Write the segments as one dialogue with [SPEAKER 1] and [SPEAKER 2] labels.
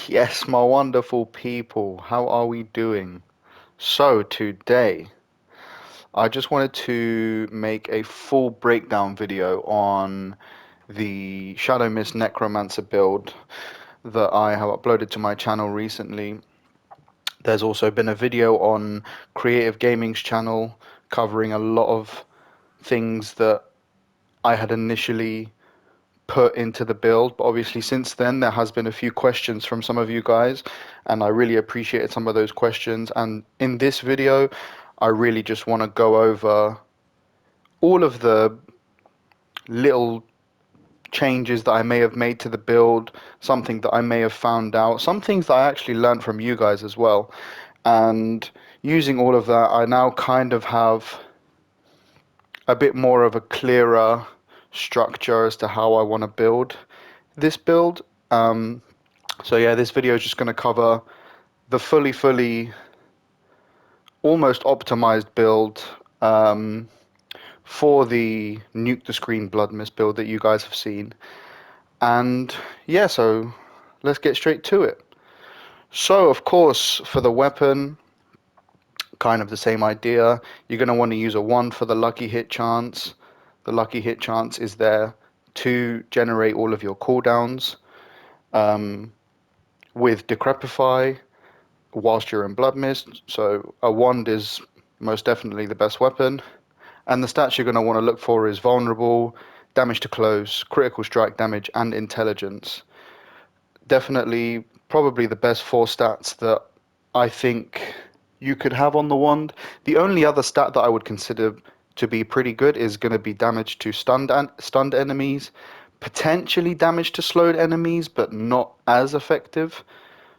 [SPEAKER 1] Yes, my wonderful people, how are we doing? So, today I just wanted to make a full breakdown video on the Shadowmist Necromancer build that I have uploaded to my channel recently. There's also been a video on Creative Gaming's channel covering a lot of things that I had initially put into the build, but obviously since then there has been a few questions from some of you guys, and I really appreciated some of those questions. And in this video, I really just want to go over all of the little changes that I may have made to the build, something that I may have found out, some things that I actually learned from you guys as well. And using all of that, I now kind of have a bit more of a clearer structure as to how I want to build this build. Um, So yeah, this video is just going to cover the fully, almost optimized build for the Nuke the Screen Blood Mist build that you guys have seen. And yeah, so let's get straight to it. So of course, for the weapon, kind of the same idea. You're going to want to use a 1 for the lucky hit chance. The lucky hit chance is there to generate all of your cooldowns. Um, with Decrepify, whilst you're in Blood Mist. So a wand is most definitely the best weapon. And the stats you're going to want to look for is vulnerable, damage to close, critical strike damage, and intelligence. Definitely, probably the best four stats that I think you could have on the wand. The only other stat that I would consider to be pretty good is going to be damage to stunned enemies, potentially damage to slowed enemies, but not as effective.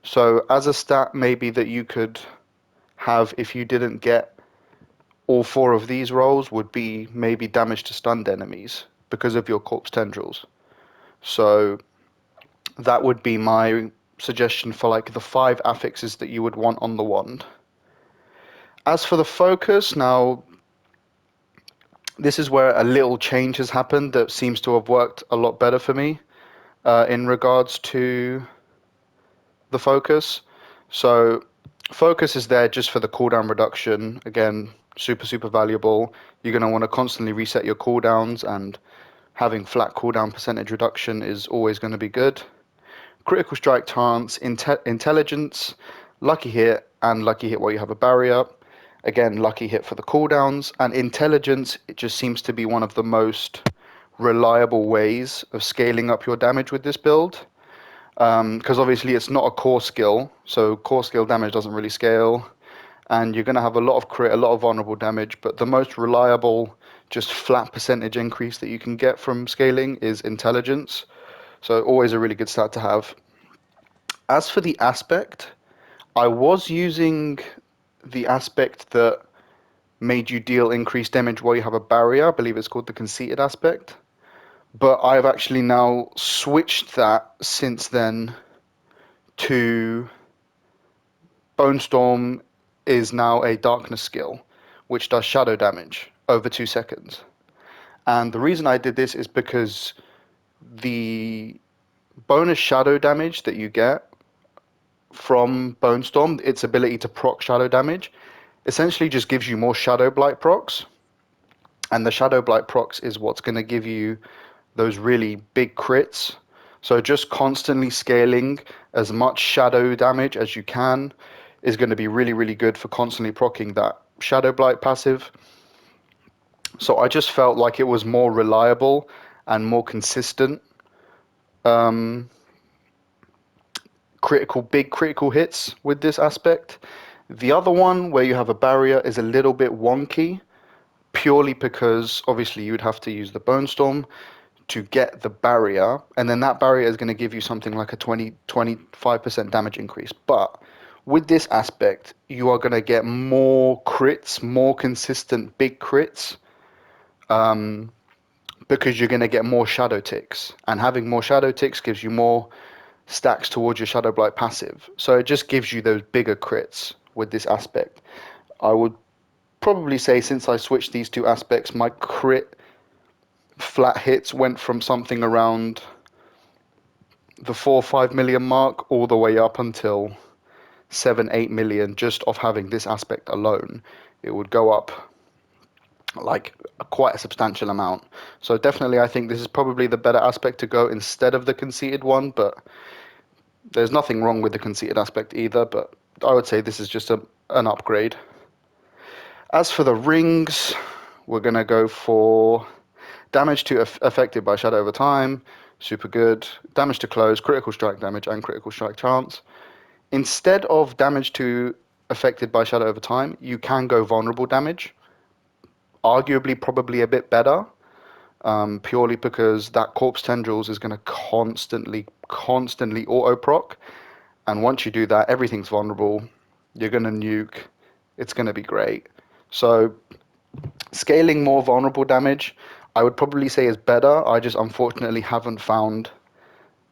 [SPEAKER 1] So as a stat maybe that you could have if you didn't get all four of these rolls would be maybe damage to stunned enemies because of your corpse tendrils. So that would be my suggestion for like the five affixes that you would want on the wand. As for the focus, now this is where a little change has happened that seems to have worked a lot better for me in regards to the focus. So focus is there just for the cooldown reduction. Again, super valuable. You're going to want to constantly reset your cooldowns, and having flat cooldown percentage reduction is always going to be good. Critical strike chance, intelligence, lucky hit, and lucky hit while you have a barrier. Again, lucky hit for the cooldowns, and intelligence, it just seems to be one of the most reliable ways of scaling up your damage with this build. Because obviously it's not a core skill, so core skill damage doesn't really scale, and you're going to have a lot of crit, a lot of vulnerable damage, but the most reliable, just flat percentage increase that you can get from scaling is intelligence, so always a really good stat to have. As for the aspect, I was using the aspect that made you deal increased damage while you have a barrier. I believe it's called the conceited aspect, but I've actually now switched that since then to Bone Storm is now a darkness skill, which does shadow damage over 2 seconds. And the reason I did this is because the bonus shadow damage that you get from Bone Storm, its ability to proc shadow damage, essentially just gives you more Shadow Blight procs. And the Shadow Blight procs is what's going to give you those really big crits. So just constantly scaling as much shadow damage as you can is going to be really good for constantly proccing that Shadow Blight passive. So I just felt like it was more reliable and more consistent um, big critical hits with this aspect. The other one, where you have a barrier, is a little bit wonky, purely because obviously you would have to use the Bone Storm to get the barrier, and then that barrier is going to give you something like a 25% damage increase. But with this aspect, you are going to get more crits, more consistent big crits, um, because you're going to get more shadow ticks, and having more shadow ticks gives you more stacks towards your Shadow Blight passive. So it just gives you those bigger crits with this aspect. I would probably say since I switched these two aspects, my crit flat hits went from something around the 4 or 5 million mark all the way up until 7 or 8 million just off having this aspect alone. It would go up like quite a substantial amount. So definitely I think this is probably the better aspect to go instead of the conceited one, but there's nothing wrong with the conceited aspect either, but I would say this is just an upgrade. As for the rings, we're going to go for damage to affected by shadow over time, super good. Damage to close, critical strike damage, and critical strike chance. Instead of damage to affected by shadow over time, you can go vulnerable damage. Arguably, probably a bit better, purely because that corpse tendrils is going to constantly auto proc, and once you do that, everything's vulnerable. You're going to nuke. It's going to be great. So scaling more vulnerable damage, I would probably say is better. I just unfortunately haven't found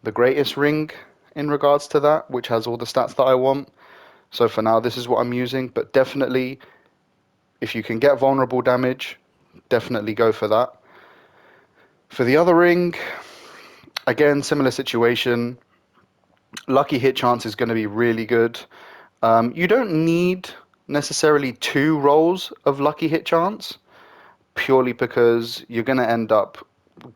[SPEAKER 1] the greatest ring in regards to that, which has all the stats that I want. So for now, this is what I'm using. But definitely, if you can get vulnerable damage, definitely go for that. For the other ring, again, similar situation. Lucky hit chance is going to be really good. You don't need necessarily 2 rolls of lucky hit chance, purely because you're going to end up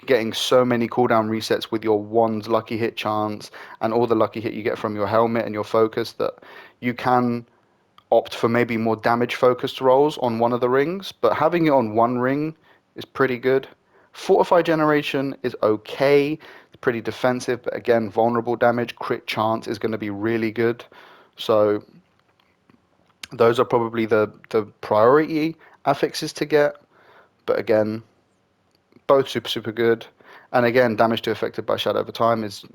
[SPEAKER 1] getting so many cooldown resets with your wand's lucky hit chance and all the lucky hit you get from your helmet and your focus that you can opt for maybe more damage focused rolls on one of the rings, but having it on one ring is pretty good. Fortify generation is okay, it's pretty defensive, but again, vulnerable damage, crit chance is going to be really good. So those are probably the priority affixes to get, but again, both super good. And again, damage to affected by shadow over time is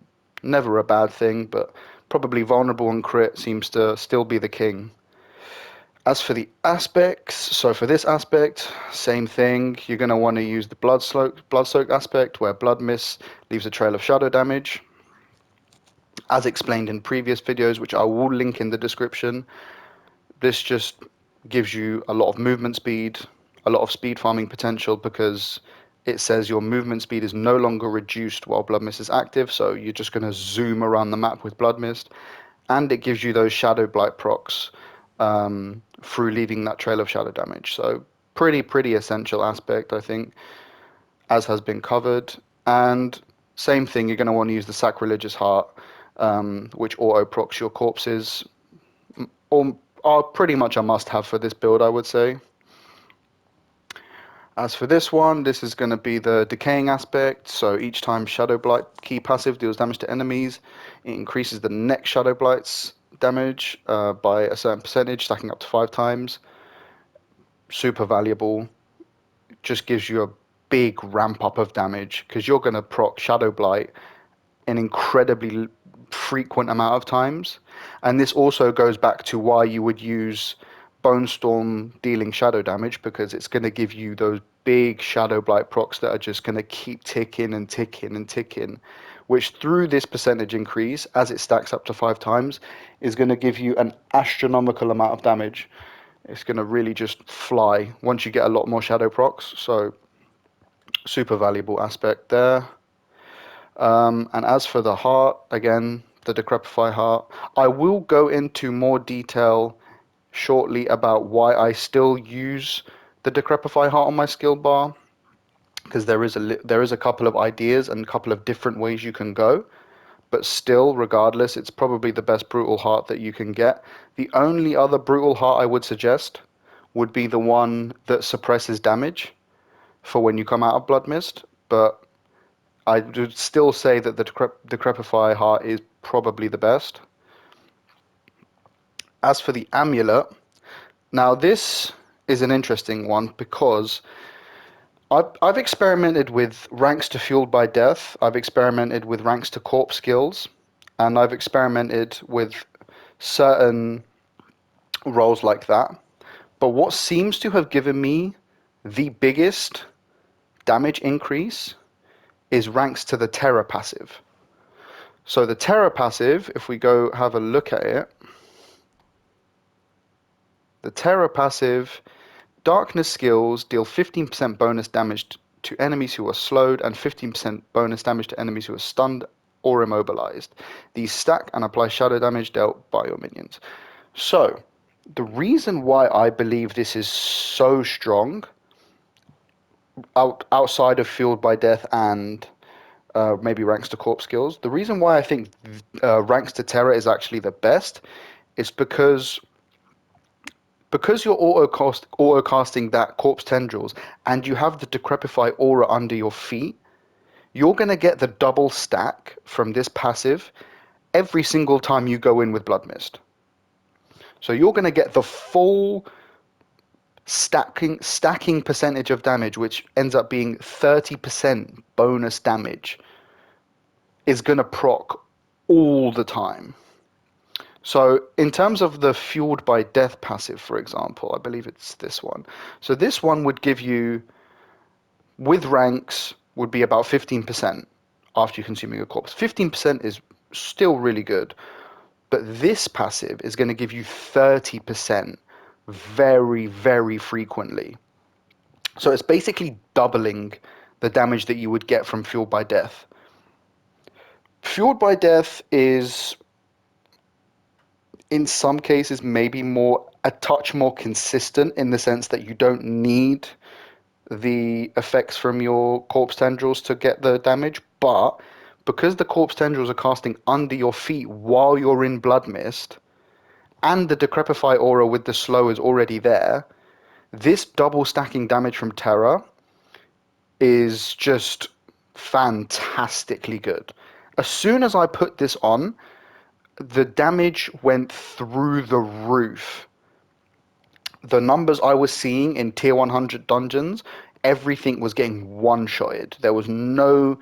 [SPEAKER 1] never a bad thing, but probably vulnerable and crit seems to still be the king. As for the aspects, so for this aspect, same thing. You're going to want to use the blood soak aspect, where blood mist leaves a trail of shadow damage. As explained in previous videos, which I will link in the description, this just gives you a lot of movement speed, a lot of speed farming potential, because it says your movement speed is no longer reduced while blood mist is active, so you're just going to zoom around the map with blood mist, and it gives you those shadow blight procs through leaving that trail of shadow damage. So pretty essential aspect, I think, as has been covered. And same thing, you're going to want to use the sacrilegious heart, which auto procs your corpses, or are pretty much a must-have for this build, I would say. As for this one, this is going to be the decaying aspect. So each time Shadow Blight key passive deals damage to enemies, it increases the next Shadow Blight's damage by a certain percentage, stacking up to 5 times. Super valuable. Just gives you a big ramp up of damage because you're going to proc Shadow Blight an incredibly frequent amount of times. And this also goes back to why you would use Bone Storm dealing shadow damage, because it's going to give you those big Shadow Blight procs that are just going to keep ticking and ticking and ticking, which through this percentage increase, as it stacks up to 5 times, is going to give you an astronomical amount of damage. It's going to really just fly once you get a lot more Shadow procs, so super valuable aspect there. And as for the heart, again, the Decrepify heart, I will go into more detail shortly about why I still use the Decrepify heart on my skill bar, because there is a couple of ideas and a couple of different ways you can go, but still, regardless, it's probably the best brutal heart that you can get. The only other brutal heart I would suggest would be the one that suppresses damage for when you come out of Blood Mist, but I would still say that the Decrepify heart is probably the best. As for the Amulet, now this is an interesting one because I've experimented with ranks to Fueled by Death, I've experimented with ranks to Corpse skills, and I've experimented with certain roles like that. But what seems to have given me the biggest damage increase is ranks to the Terror passive. So the Terror passive, if we go have a look at it, the Terror passive, Darkness skills deal 15% bonus damage to enemies who are slowed and 15% bonus damage to enemies who are stunned or immobilized. These stack and apply shadow damage dealt by your minions. So, the reason why I believe this is so strong, outside of Fueled by Death and maybe Ranks to Corpse skills, the reason why I think Ranks to Terror is actually the best is because you're auto casting that Corpse Tendrils and you have the Decrepify aura under your feet, you're going to get the double stack from this passive every single time you go in with Blood Mist. So you're going to get the full stacking percentage of damage, which ends up being 30% bonus damage, is going to proc all the time. So in terms of the Fueled by Death passive, for example, I believe it's this one. So this one would give you, with ranks, would be about 15% after you consuming a corpse. 15% is still really good, but this passive is going to give you 30% very, very frequently. So it's basically doubling the damage that you would get from Fueled by Death. Fueled by Death is, in some cases, maybe a touch more consistent in the sense that you don't need the effects from your Corpse Tendrils to get the damage, but because the Corpse Tendrils are casting under your feet while you're in Blood Mist, and the Decrepify aura with the slow is already there, this double stacking damage from Terra is just fantastically good. As soon as I put this on, the damage went through the roof. The numbers I was seeing in tier 100 dungeons, everything was getting one-shotted. There was no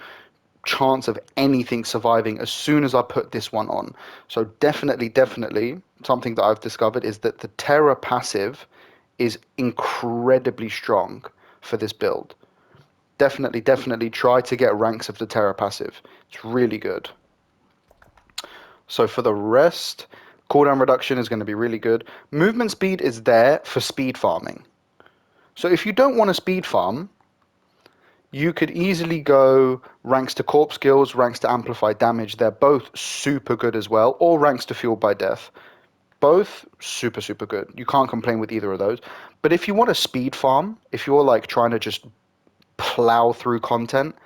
[SPEAKER 1] chance of anything surviving as soon as I put this one on. So definitely, something that I've discovered is that the Terra passive is incredibly strong for this build. Definitely try to get ranks of the Terra passive. It's really good. So for the rest, cooldown reduction is going to be really good. Movement speed is there for speed farming. So if you don't want to speed farm, you could easily go ranks to corpse skills, ranks to amplify damage. They're both super good as well, or ranks to fueled by death. Both super good. You can't complain with either of those. But if you want a speed farm, if you're like trying to just plow through content,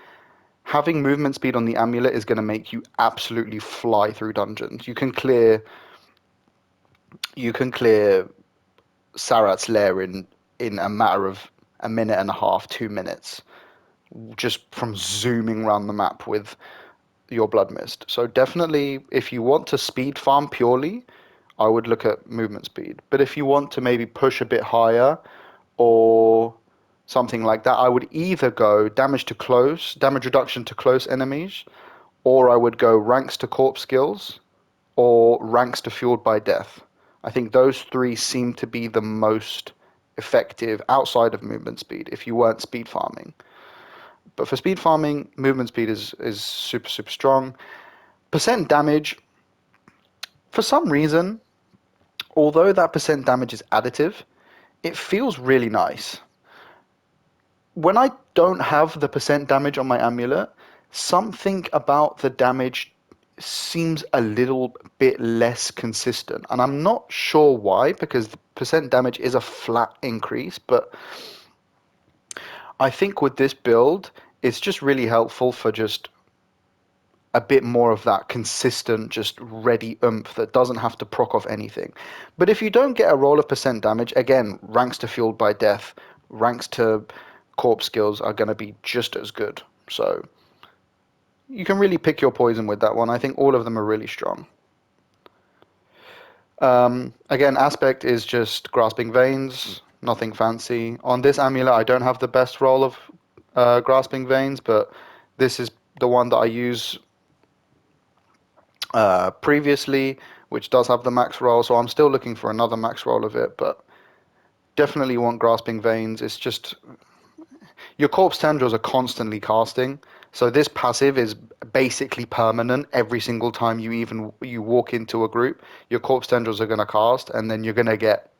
[SPEAKER 1] having movement speed on the amulet is going to make you absolutely fly through dungeons. You can clear Sarat's lair in a matter of a minute and a half, 2 minutes, just from zooming around the map with your Blood Mist. So definitely, if you want to speed farm purely, I would look at movement speed. But if you want to maybe push a bit higher or something like that, I would either go damage reduction to close enemies, or I would go ranks to corpse skills, or ranks to fueled by death. I think those three seem to be the most effective outside of movement speed if you weren't speed farming. But for speed farming, movement speed is super strong. Percent damage, for some reason, although that percent damage is additive, it feels really nice. When I don't have the percent damage on my amulet, something about the damage seems a little bit less consistent. And I'm not sure why, because the percent damage is a flat increase, but I think with this build, it's just really helpful for just a bit more of that consistent, just ready oomph that doesn't have to proc off anything. But if you don't get a roll of percent damage, again, ranks to fueled by death, ranks to corpse skills are going to be just as good. So you can really pick your poison with that one. I think all of them are really strong. Again, aspect is just grasping veins, nothing fancy. On this amulet, I don't have the best roll of grasping veins, but this is the one that I use previously, which does have the max roll, so I'm still looking for another max roll of it, but definitely want grasping veins. It's just your corpse tendrils are constantly casting, so this passive is basically permanent. Every single time you walk into a group, your corpse tendrils are going to cast, and then you're going to get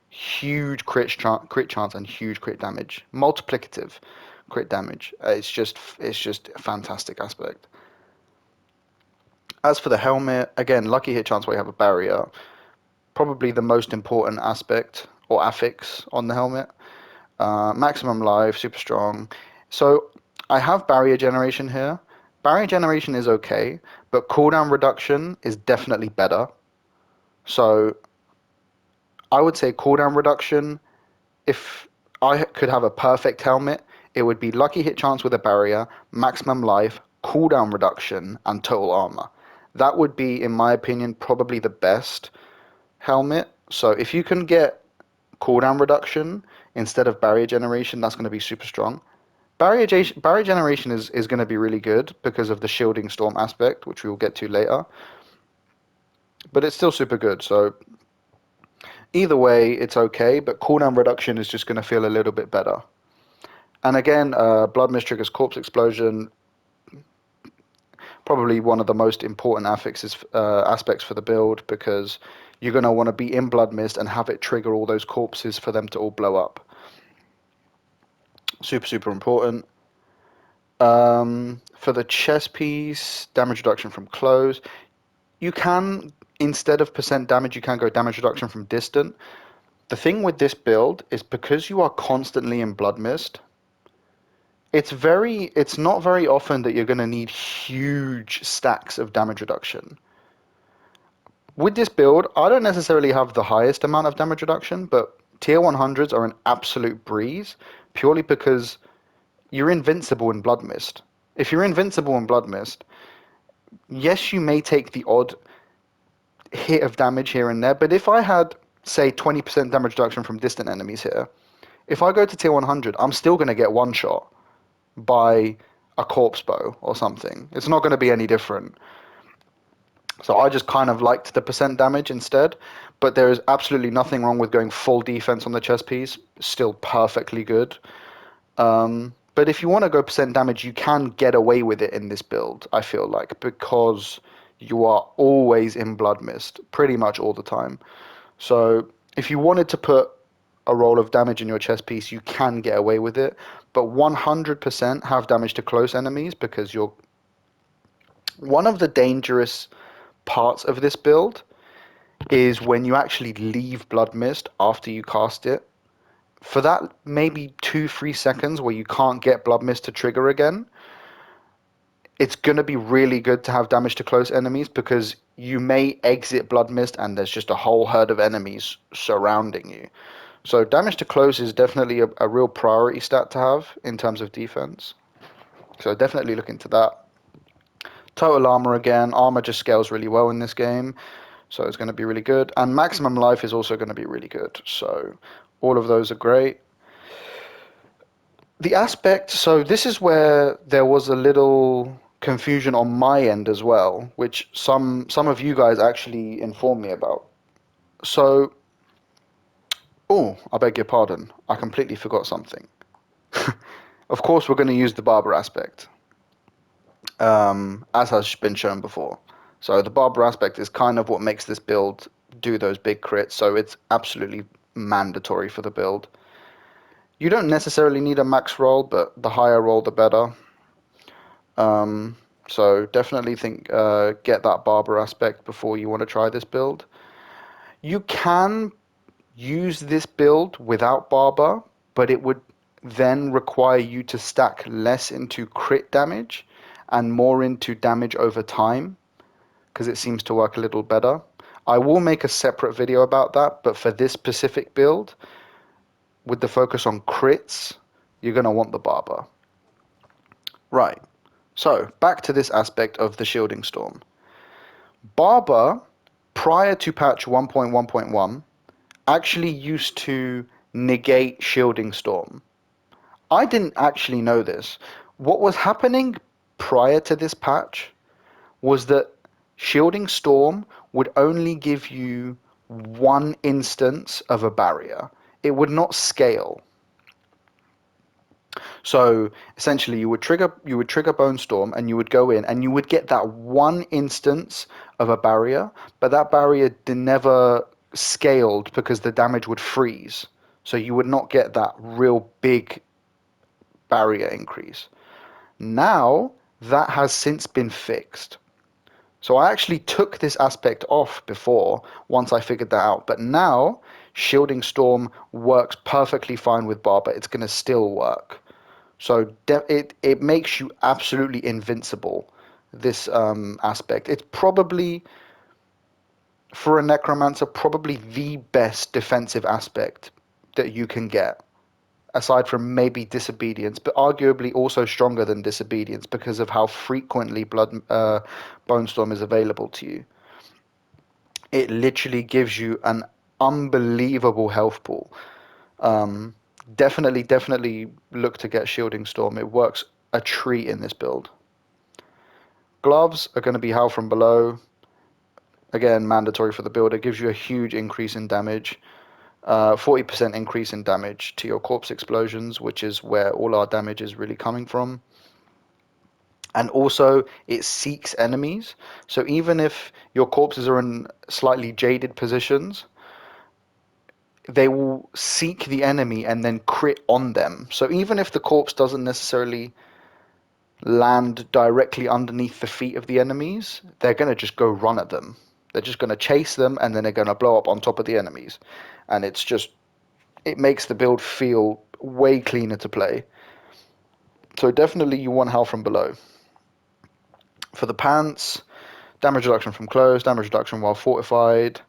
[SPEAKER 1] huge crit chance and huge crit damage, multiplicative crit damage. It's just a fantastic aspect. As for the helmet, again, lucky hit chance where you have a barrier. Probably the most important aspect or affix on the helmet. Maximum life, super strong. So I have barrier generation here. Barrier generation is okay, but cooldown reduction is definitely better. So I would say cooldown reduction, if I could have a perfect helmet, it would be lucky hit chance with a barrier, maximum life, cooldown reduction, and total armor. That would be, in my opinion, probably the best helmet. So if you can get cooldown reduction instead of barrier generation, that's going to be super strong. Barrier generation is going to be really good because of the shielding storm aspect, which we will get to later. But it's still super good. So either way, it's okay. But cooldown reduction is just going to feel a little bit better. And again, Blood Mist triggers Corpse Explosion. Probably one of the most important aspects for the build because you're going to want to be in Blood Mist and have it trigger all those corpses for them to all blow up. Super, super important. For the chest piece, damage reduction from close. You can, instead of percent damage, you can go damage reduction from distant. The thing with this build is because you are constantly in Blood Mist, it's not very often that you're going to need huge stacks of damage reduction. With this build, I don't necessarily have the highest amount of damage reduction, but tier 100s are an absolute breeze purely because you're invincible in Blood Mist. If you're invincible in Blood Mist, yes, you may take the odd hit of damage here and there, but if I had, say, 20% damage reduction from distant enemies here, if I go to tier 100, I'm still going to get one shot by a corpse bow or something. It's not going to be any different. So I just kind of liked the percent damage instead, but there is absolutely nothing wrong with going full defense on the chest piece. Still perfectly good. But if you want to go percent damage, you can get away with it in this build, I feel like, because you are always in Blood Mist, pretty much all the time. So if you wanted to put a roll of damage in your chest piece, you can get away with it. But 100% have damage to close enemies because you're one of the dangerous parts of this build is when you actually leave Blood Mist after you cast it. For that maybe 2-3 seconds where you can't get Blood Mist to trigger again, it's going to be really good to have damage to close enemies because you may exit Blood Mist and there's just a whole herd of enemies surrounding you. So damage to close is definitely a real priority stat to have in terms of defense. So definitely look into that. Total armor again. Armor just scales really well in this game. So it's going to be really good. And maximum life is also going to be really good. So all of those are great. The aspect, so this is where there was a little confusion on my end as well, which some of you guys actually informed me about. So, oh, I beg your pardon. I completely forgot something. Of course, we're going to use the Barber aspect, as has been shown before. So the Barber aspect is kind of what makes this build do those big crits, so it's absolutely mandatory for the build. You don't necessarily need a max roll, but the higher roll, the better. So definitely think get that Barber aspect before you want to try this build. You can use this build without Barber, but it would then require you to stack less into crit damage and more into damage over time because it seems to work a little better. I will make a separate video about that, but for this specific build, with the focus on crits, you're going to want the Barber. Right. So, back to this aspect of the Shielding Storm. Barber, prior to patch 1.1.1, actually used to negate Shielding Storm. I didn't actually know this. What was happening prior to this patch was that Shielding Storm would only give you one instance of a barrier. It would not scale. So essentially, you would trigger Bone Storm, and you would go in, and you would get that one instance of a barrier, but that barrier never scaled because the damage would freeze. So you would not get that real big barrier increase. Now that has since been fixed. So I actually took this aspect off before once I figured that out. But now Shielding Storm works perfectly fine with Barber. It's going to still work. So it makes you absolutely invincible, this aspect. It's probably, for a Necromancer, probably the best defensive aspect that you can get, aside from maybe Disobedience, but arguably also stronger than Disobedience because of how frequently Bone Storm is available to you. It literally gives you an unbelievable health pool. Um, definitely look to get Shielding Storm. It works a treat in this build. Gloves are going to be Howl from Below. Again, mandatory for the build. It gives you a huge increase in damage. 40% increase in damage to your corpse explosions, which is where all our damage is really coming from. And also, it seeks enemies. So even if your corpses are in slightly jaded positions, they will seek the enemy and then crit on them. So even if the corpse doesn't necessarily land directly underneath the feet of the enemies, they're going to just go run at them. They're just going to chase them and then they're going to blow up on top of the enemies. And it makes the build feel way cleaner to play. So definitely you want Howl from Below. For the pants, damage reduction from close, damage reduction while fortified,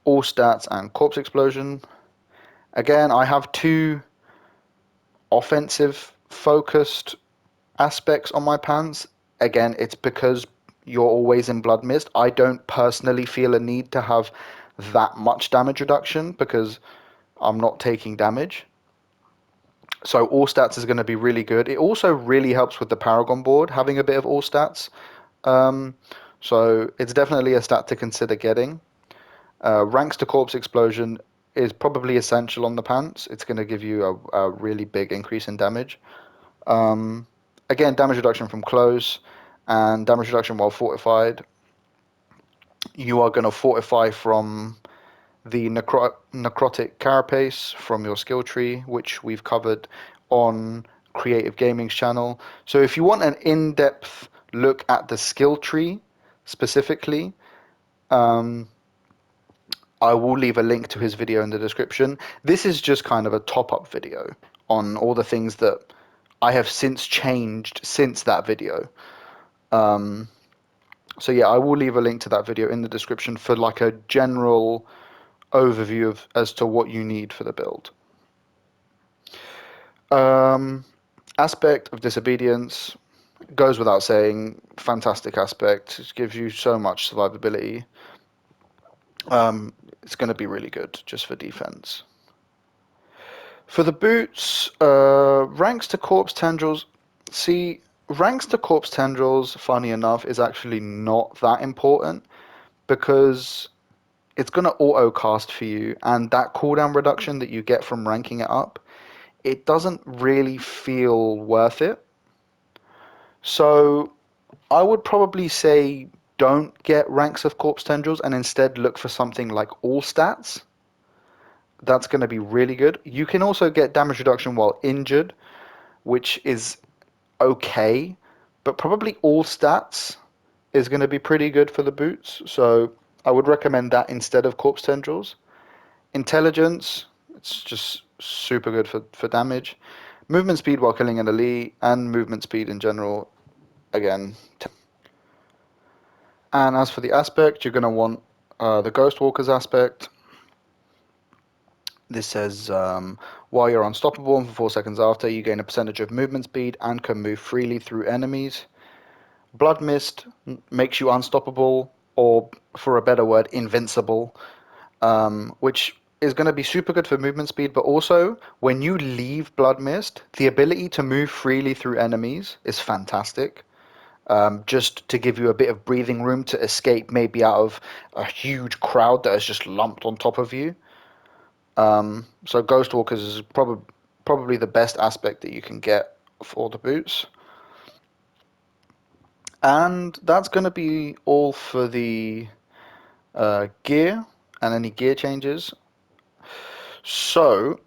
[SPEAKER 1] all stats, and corpse explosion. Again, I have two offensive focused aspects on my pants. Again, it's because you're always in Blood Mist. I don't personally feel a need to have that much damage reduction because I'm not taking damage. So all stats is going to be really good. It also really helps with the Paragon board, having a bit of all stats. Um, so it's definitely a stat to consider getting. Ranks to Corpse Explosion is probably essential on the pants. It's going to give you a really big increase in damage. Um, Again, damage reduction from close and damage reduction while fortified. You are going to fortify from the necrotic carapace from your skill tree, which we've covered on Creative Gaming's channel. So if you want an in-depth look at the skill tree specifically, um, I will leave a link to his video in the description. This is just kind of a top-up video on all the things that I have since changed since that video. Um, so yeah, I will leave a link to that video in the description for like a general overview of as to what you need for the build. Um, Aspect of Disobedience goes without saying. Fantastic aspect. It gives you so much survivability. It's going to be really good just for defense. For the boots, ranks to corpse tendrils. See, ranks to corpse tendrils, funny enough, is actually not that important because it's going to auto cast for you, and that cooldown reduction that you get from ranking it up, it doesn't really feel worth it. So I would probably say don't get ranks of corpse tendrils and instead look for something like all stats. That's going to be really good. You can also get damage reduction while injured, which is okay, but probably all stats is going to be pretty good for the boots. So I would recommend that instead of corpse tendrils. Intelligence, it's just super good for damage. Movement speed while killing an elite, and movement speed in general, again. And as for the aspect, you're going to want the Ghost Walker's aspect. This says, while you're unstoppable and for 4 seconds after, you gain a percentage of movement speed and can move freely through enemies. Blood Mist makes you unstoppable, or for a better word, invincible, which is going to be super good for movement speed, but also when you leave Blood Mist, the ability to move freely through enemies is fantastic. Just to give you a bit of breathing room to escape maybe out of a huge crowd that is just lumped on top of you. So Ghost Walkers is probably the best aspect that you can get for the boots. And that's going to be all for the gear and any gear changes. So,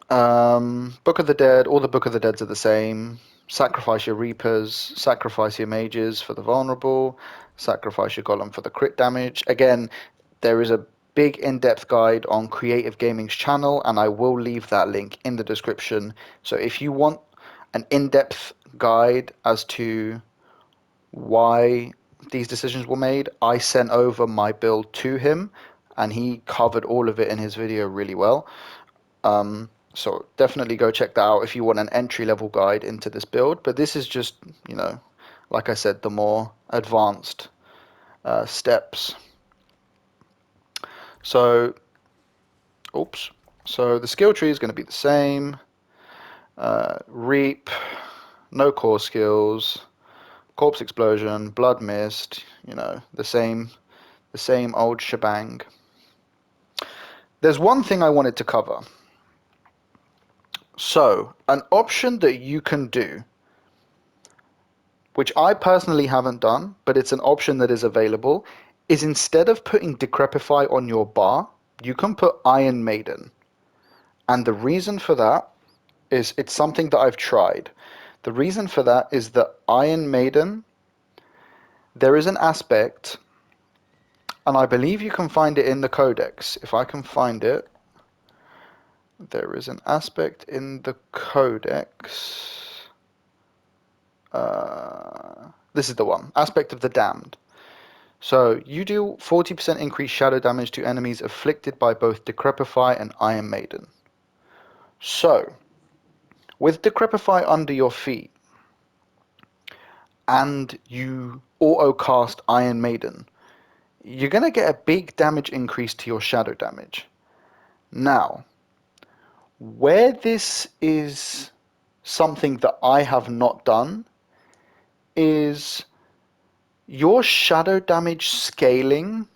[SPEAKER 1] Book of the Dead, all the Book of the Deads are the same. sacrifice your Reapers, sacrifice your Mages for the vulnerable, sacrifice your Golem for the crit damage. Again, there is a big in-depth guide on Creative Gaming's channel, and I will leave that link in the description. So if you want an in-depth guide as to why these decisions were made, I sent over my build to him, and he covered all of it in his video really well. So definitely go check that out if you want an entry-level guide into this build. But this is just, like I said, the more advanced steps. So, oops. So the skill tree is going to be the same. Reap, no core skills, corpse explosion, blood mist. The same old shebang. There's one thing I wanted to cover. So, an option that you can do, which I personally haven't done, but it's an option that is available, is instead of putting Decrepify on your bar, you can put Iron Maiden. And the reason for that is it's something that I've tried. The reason for that is that Iron Maiden, there is an aspect, and I believe you can find it in the codex. If I can find it, there is an aspect in the codex. This is the one. Aspect of the Damned. So you do 40% increased shadow damage to enemies afflicted by both Decrepify and Iron Maiden. So, with Decrepify under your feet, and you auto-cast Iron Maiden, you're going to get a big damage increase to your shadow damage. Now, where this is something that I have not done, is your shadow damage scaling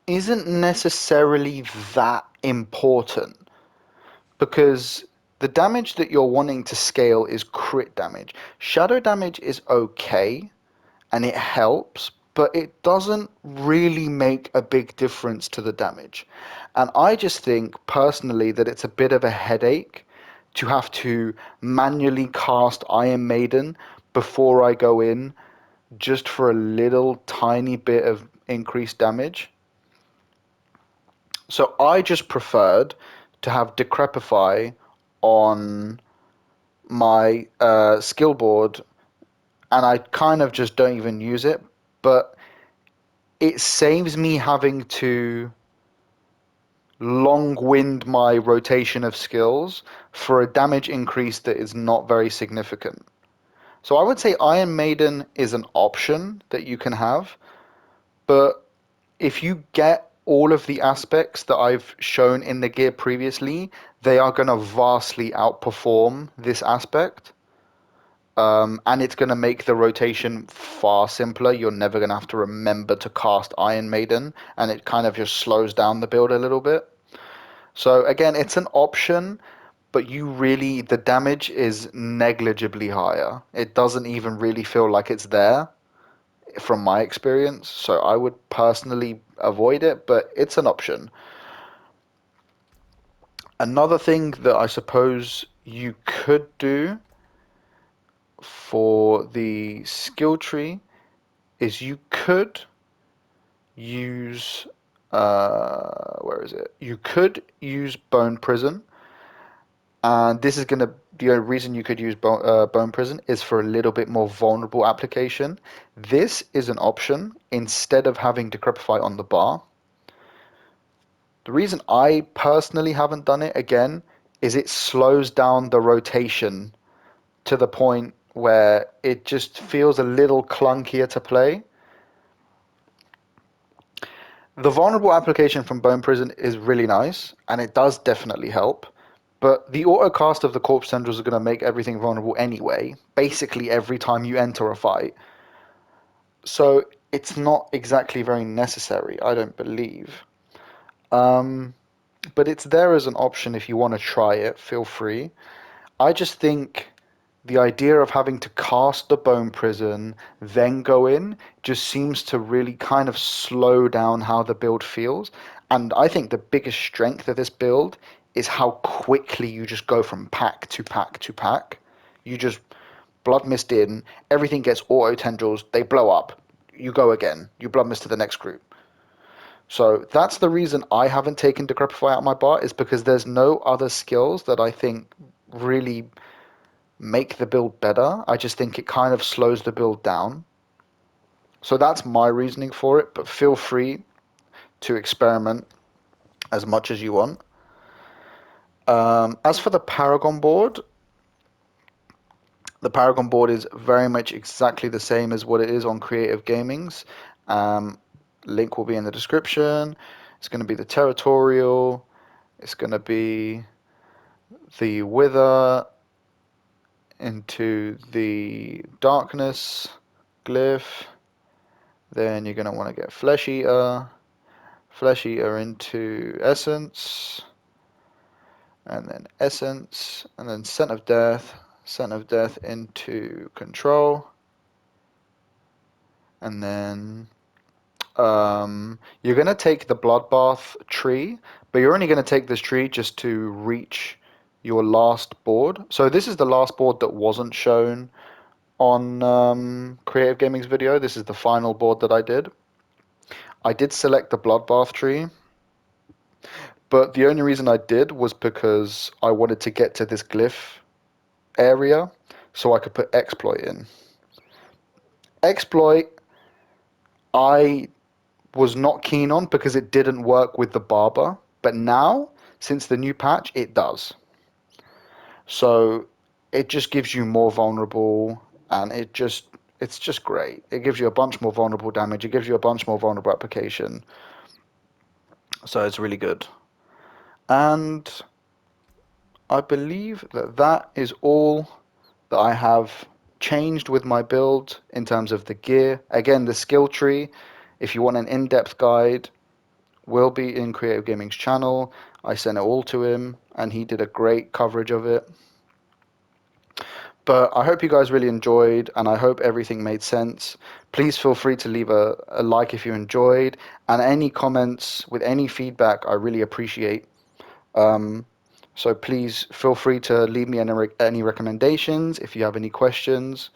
[SPEAKER 1] isn't necessarily that important, because the damage that you're wanting to scale is crit damage. Shadow damage is okay, and it helps, but it doesn't really make a big difference to the damage. And I just think, personally, that it's a bit of a headache to have to manually cast Iron Maiden before I go in, just for a little tiny bit of increased damage. So I just preferred to have Decrepify on my skill board, and I kind of just don't even use it, but it saves me having to long wind my rotation of skills for a damage increase that is not very significant. So I would say Iron Maiden is an option that you can have, but if you get all of the aspects that I've shown in the gear previously, they are going to vastly outperform this aspect. And it's going to make the rotation far simpler. You're never going to have to remember to cast Iron Maiden, and it kind of just slows down the build a little bit. So again, it's an option, but the damage is negligibly higher. It doesn't even really feel like it's there from my experience. So I would personally avoid it, but it's an option. Another thing that I suppose you could do for the skill tree is you could use where is it? You could use Bone Prison, and this is gonna the only reason you could use Bone Prison is for a little bit more vulnerable application. This is an option instead of having Decrepify on the bar. The reason I personally haven't done it again is it slows down the rotation to the point where it just feels a little clunkier to play. The vulnerable application from Bone Prison is really nice, and it does definitely help. But the auto cast of the Corpse Tendrils are going to make everything vulnerable anyway, basically every time you enter a fight. So it's not exactly very necessary, I don't believe. But it's there as an option if you want to try it, feel free. I just think the idea of having to cast the Bone Prison, then go in, just seems to really kind of slow down how the build feels. And I think the biggest strength of this build is how quickly you just go from pack to pack to pack. You just Blood Mist in, everything gets auto tendrils, they blow up. You go again. You Blood Mist to the next group. So that's the reason I haven't taken Decrepify out my bar, is because there's no other skills that I think really make the build better. I just think it kind of slows the build down. So that's my reasoning for it, but feel free to experiment as much as you want. As for the Paragon board is very much exactly the same as what it is on Creative Gaming's. Um, Link will be in the description. It's going to be the Territorial. It's going to be the Wither into the Darkness glyph. Then you're going to want to get Flesh Eater. Flesh Eater into Essence. And then Essence. And then Scent of Death. Scent of Death into Control. And then you're going to take the Bloodbath tree, but you're only going to take this tree just to reach your last board. So this is the last board that wasn't shown on Creative Gaming's video. This is the final board that I did. I did select the Bloodbath tree, but the only reason I did was because I wanted to get to this glyph area so I could put Exploit in. Exploit, I was not keen on because it didn't work with the Barber, but now, since the new patch, it does. So it just gives you more vulnerable, and it's just great. It gives you a bunch more vulnerable damage. It gives you a bunch more vulnerable application. So it's really good. And I believe that that is all that I have changed with my build in terms of the gear. Again, the skill tree, if you want an in-depth guide, will be in Creative Gaming's channel. I sent it all to him, and he did a great coverage of it. But I hope you guys really enjoyed, and I hope everything made sense. Please feel free to leave a like if you enjoyed, and any comments with any feedback I really appreciate. Um, so please feel free to leave me any recommendations if you have any questions.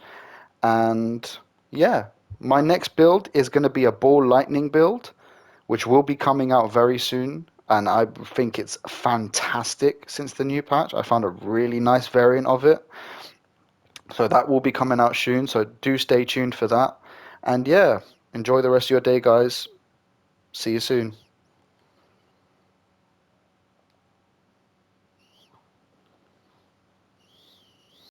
[SPEAKER 1] And yeah, my next build is going to be a Ball Lightning build, which will be coming out very soon. And I think it's fantastic since the new patch. I found a really nice variant of it. So that will be coming out soon. So do stay tuned for that. And yeah, enjoy the rest of your day, guys. See you soon.